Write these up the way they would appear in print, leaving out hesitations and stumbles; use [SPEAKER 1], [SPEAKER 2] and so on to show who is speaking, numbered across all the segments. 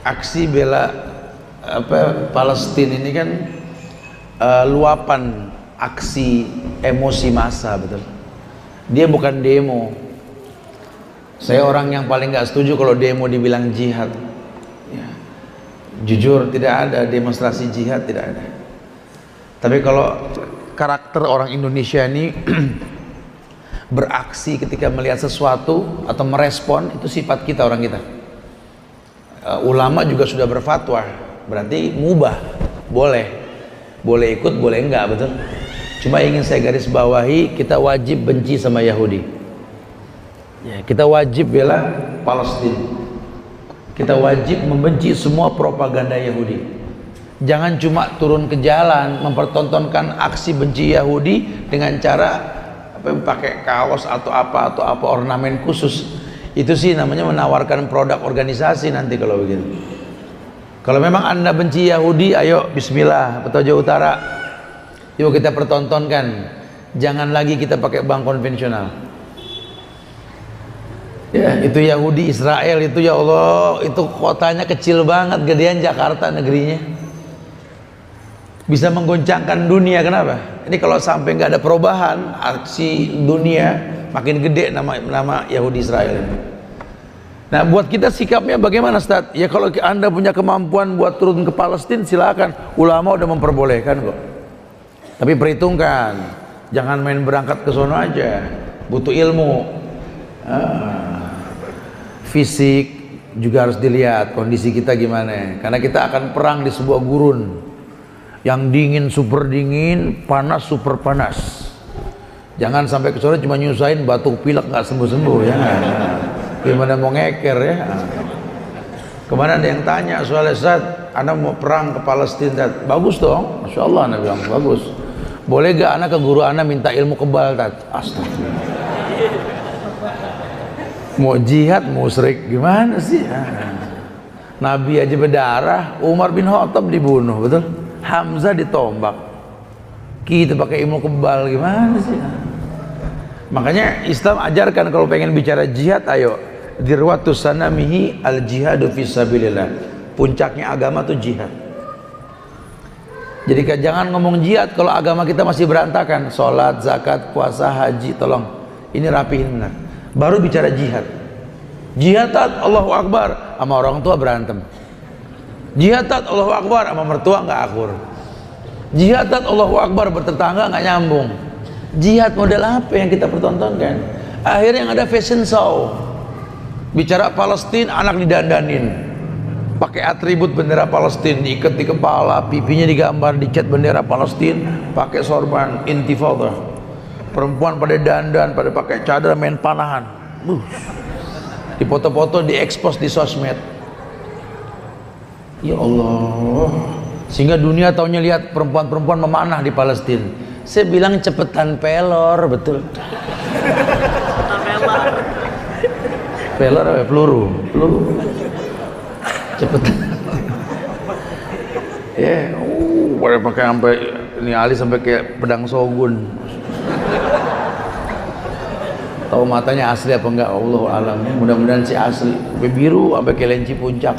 [SPEAKER 1] aksi bela Palestina ini kan luapan aksi emosi massa, betul. Dia bukan demo. Saya orang yang paling nggak setuju kalau demo dibilang jihad. Ya. Jujur tidak ada demonstrasi jihad, tidak ada. Tapi kalau karakter orang Indonesia ini beraksi ketika melihat sesuatu atau merespon, itu sifat kita, orang kita. Ulama juga sudah berfatwa, berarti mubah, boleh ikut, boleh enggak, betul. Cuma ingin saya garis bawahi, kita wajib benci sama Yahudi ya, kita wajib bela Palestina, kita wajib membenci semua propaganda Yahudi. Jangan cuma turun ke jalan mempertontonkan aksi benci Yahudi dengan cara pakai kaos atau apa ornamen khusus. Itu sih namanya menawarkan produk organisasi nanti kalau begitu. Kalau memang Anda benci Yahudi, ayo bismillah, Petojo Utara, yuk kita pertontonkan. Jangan lagi kita pakai bank konvensional. Ya, itu Yahudi Israel itu, ya Allah, itu kotanya kecil banget, gedean Jakarta negerinya. Bisa menggoncangkan dunia. Kenapa? Ini kalau sampai nggak ada perubahan, aksi dunia makin gede nama Yahudi Israel. Nah, buat kita sikapnya bagaimana, Ustaz? Ya kalau Anda punya kemampuan buat turun ke Palestina, silakan. Ulama udah memperbolehkan kok. Tapi perhitungkan, jangan main berangkat ke sono aja. Butuh ilmu. Fisik juga harus dilihat kondisi kita gimana. Karena kita akan perang di sebuah gurun yang dingin, super dingin, panas, super panas. Jangan sampai ke sana cuma nyusahin, batuk pilek nggak sembuh-sembuh ya. Gimana mau ngeker ya. Kemarin ada yang tanya soal Ustaz, Anda mau perang ke Palestina, bagus dong, Masya Allah. Anda bilang bagus. Boleh gak Anda ke guru Anda minta ilmu kebal, Tat? Astagfirullah. Mau jihad, musyrik, gimana sih? Nabi aja berdarah, Umar bin Khattab dibunuh, betul? Hamzah ditombak, kita pakai ilmu kebal, gimana sih? Makanya Islam ajarkan kalau pengen bicara jihad, ayo dirwatus sanamihi al jihadu fisabilillah. Puncaknya agama tuh jihad. Jadi jangan ngomong jihad kalau agama kita masih berantakan. Sholat, zakat, puasa, haji, tolong ini rapihin benar. Baru bicara jihad. Jihadat Allahu Akbar, sama orang tua berantem. Jihadat Allahu Akbar, sama mertua nggak akur. Jihadat Allahu Akbar, bertetangga nggak nyambung. Jihad model apa yang kita pertontonkan? Akhirnya yang ada fashion show. Bicara Palestina, anak didandanin, pakai atribut bendera Palestina, diikat di kepala, pipinya digambar, dicat bendera Palestina, pakai sorban, intifada. Perempuan pada dandan, pada pakai cadar, main panahan. Dipoto-foto, diekspos di sosmed. Ya Allah. Sehingga dunia taunya lihat perempuan-perempuan memanah di Palestina. Saya bilang cepetan pelor, betul. Pelor apa? Peluru. Cepetan. Ya, boleh pakai sampai ini Ali sampai kayak pedang Shogun. Tahu matanya asli apa enggak? Allah alam. Mudah-mudahan si asli. Sampai biru, sampai kelinci puncak.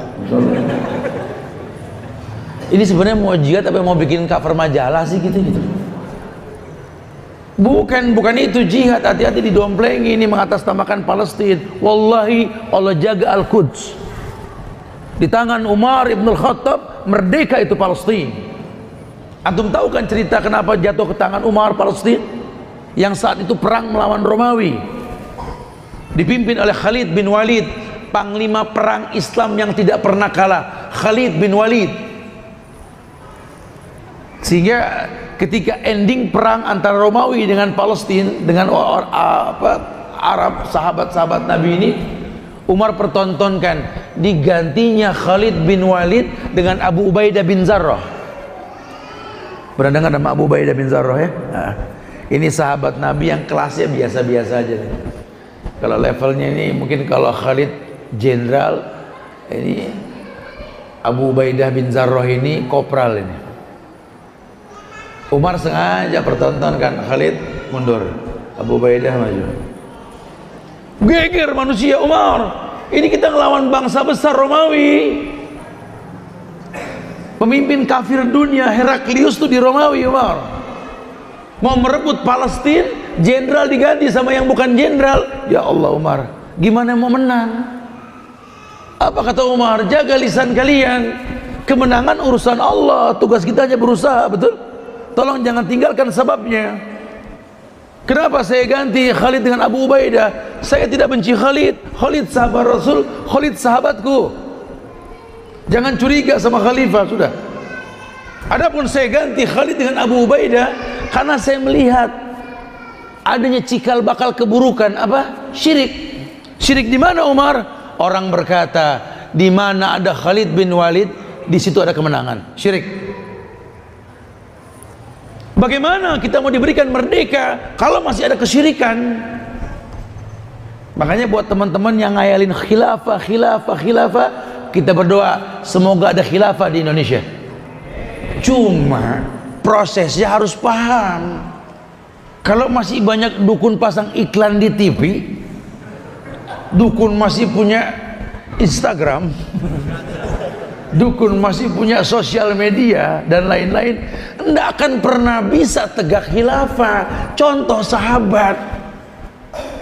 [SPEAKER 1] Ini sebenarnya mau jihad apa mau bikin cover majalah sih gitu. Bukan itu jihad. Hati-hati didomplengi ini mengatasnamakan Palestina. Wallahi Allah jaga Al-Quds. Di tangan Umar ibn Khattab merdeka itu Palestina. Antum tahu kan cerita kenapa jatuh ke tangan Umar Palestina? Yang saat itu perang melawan Romawi, dipimpin oleh Khalid bin Walid, panglima perang Islam yang tidak pernah kalah, Khalid bin Walid. Sehingga ketika ending perang antara Romawi dengan Palestina, dengan Arab, sahabat-sahabat Nabi ini, Umar pertontonkan digantinya Khalid bin Walid dengan Abu Ubaidah bin Zarrah. Pernah dengar nama Abu Ubaidah bin Zarrah ya? Nah, ini sahabat Nabi yang kelasnya biasa-biasa aja. Kalau levelnya ini mungkin kalau Khalid jenderal, ini Abu Ubaidah bin Zarrah ini kopral ini. Umar sengaja pertontonkan, Khalid mundur, Abu Ubaidah maju. Geger manusia Umar, ini kita ngelawan bangsa besar Romawi. Pemimpin kafir dunia Heraklius tuh di Romawi, Umar. Mau merebut Palestina, jenderal diganti sama yang bukan jenderal. Ya Allah Umar, gimana mau menang? Apa kata Umar? Jaga lisan kalian. Kemenangan urusan Allah, tugas kita hanya berusaha, betul? Tolong jangan tinggalkan sebabnya. Kenapa saya ganti Khalid dengan Abu Ubaidah? Saya tidak benci Khalid. Khalid sahabat Rasul, Khalid sahabatku. Jangan curiga sama khalifah, sudah. Adapun saya ganti Khalid dengan Abu Ubaidah karena saya melihat adanya cikal bakal keburukan, apa? Syirik. Syirik di mana, Umar? Orang berkata, di mana ada Khalid bin Walid, di situ ada kemenangan. Syirik. Bagaimana kita mau diberikan merdeka kalau masih ada kesyirikan? Makanya buat teman-teman yang ngayalin khilafah, kita berdoa semoga ada khilafah di Indonesia. Cuma prosesnya harus paham. Kalau masih banyak dukun pasang iklan di TV, dukun masih punya Instagram, dukun masih punya sosial media dan lain-lain, tidak akan pernah bisa tegak khilafah. Contoh sahabat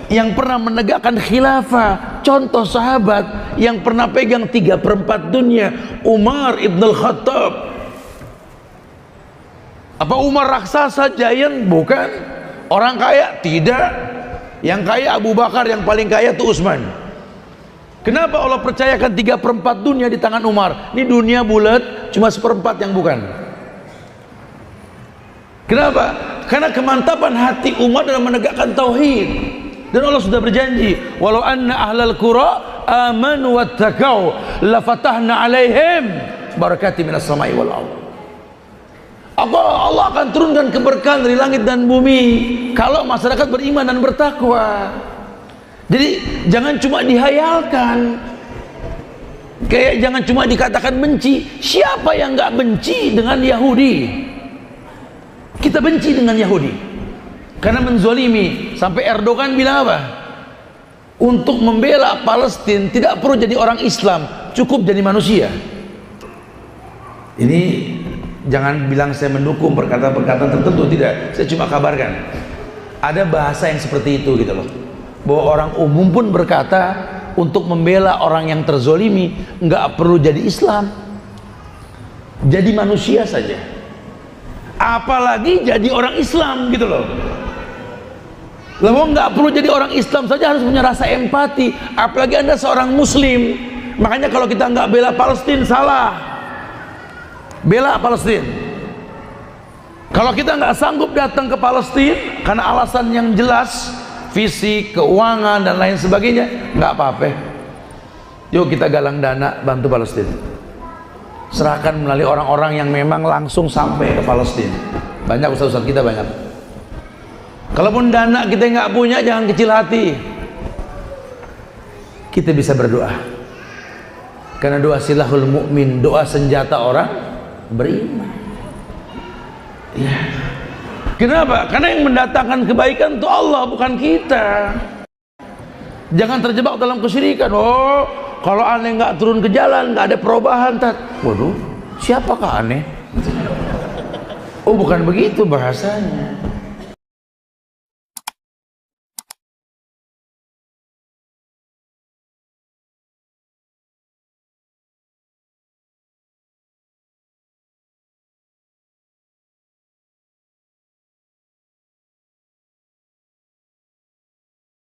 [SPEAKER 1] yang pernah menegakkan khilafah, contoh sahabat yang pernah pegang 3/4 dunia, Umar ibn al-Khattab. Apa Umar raksasa, giant? Bukan. Orang kaya? Tidak. Yang kaya Abu Bakar, yang paling kaya itu Utsman. Kenapa Allah percayakan 3/4 dunia di tangan Umar? Ini dunia bulat, cuma 1/4 yang bukan. Kenapa? Karena kemantapan hati Umar dalam menegakkan tauhid. Dan Allah sudah berjanji, walau anna ahlal qura amanu wattaqau lafatahna alaihim barakati minas samai wal ardh. Allah akan turunkan keberkahan dari langit dan bumi kalau masyarakat beriman dan bertakwa. Jadi jangan cuma dihayalkan, kayak jangan cuma dikatakan benci. Siapa yang nggak benci dengan Yahudi? Kita benci dengan Yahudi karena menzolimi. Sampai Erdogan bilang apa? Untuk membela Palestina tidak perlu jadi orang Islam, cukup jadi manusia. Ini jangan bilang saya mendukung perkataan-perkataan tertentu, tidak. Saya cuma kabarkan ada bahasa yang seperti itu gitu loh, bahwa orang umum pun berkata untuk membela orang yang terzolimi nggak perlu jadi Islam, jadi manusia saja, apalagi jadi orang Islam gitu loh. Lalu nggak perlu jadi orang Islam saja, harus punya rasa empati, apalagi Anda seorang Muslim. Makanya kalau kita nggak bela Palestina, salah. Bela Palestina. Kalau kita nggak sanggup datang ke Palestina karena alasan yang jelas, fisik, keuangan dan lain sebagainya, nggak apa-apa. Yuk kita galang dana bantu Palestina. Serahkan melalui orang-orang yang memang langsung sampai ke Palestina. Banyak ustaz-ustaz kita banyak. Kalaupun dana kita nggak punya, jangan kecil hati. Kita bisa berdoa. Karena doa silahul mukmin, doa senjata orang beriman. Ya. Kenapa? Karena yang mendatangkan kebaikan itu Allah, bukan kita. Jangan terjebak dalam kesyirikan. Oh, kalau aneh nggak turun ke jalan, nggak ada perubahan. Waduh, siapakah aneh? Oh, bukan begitu bahasanya.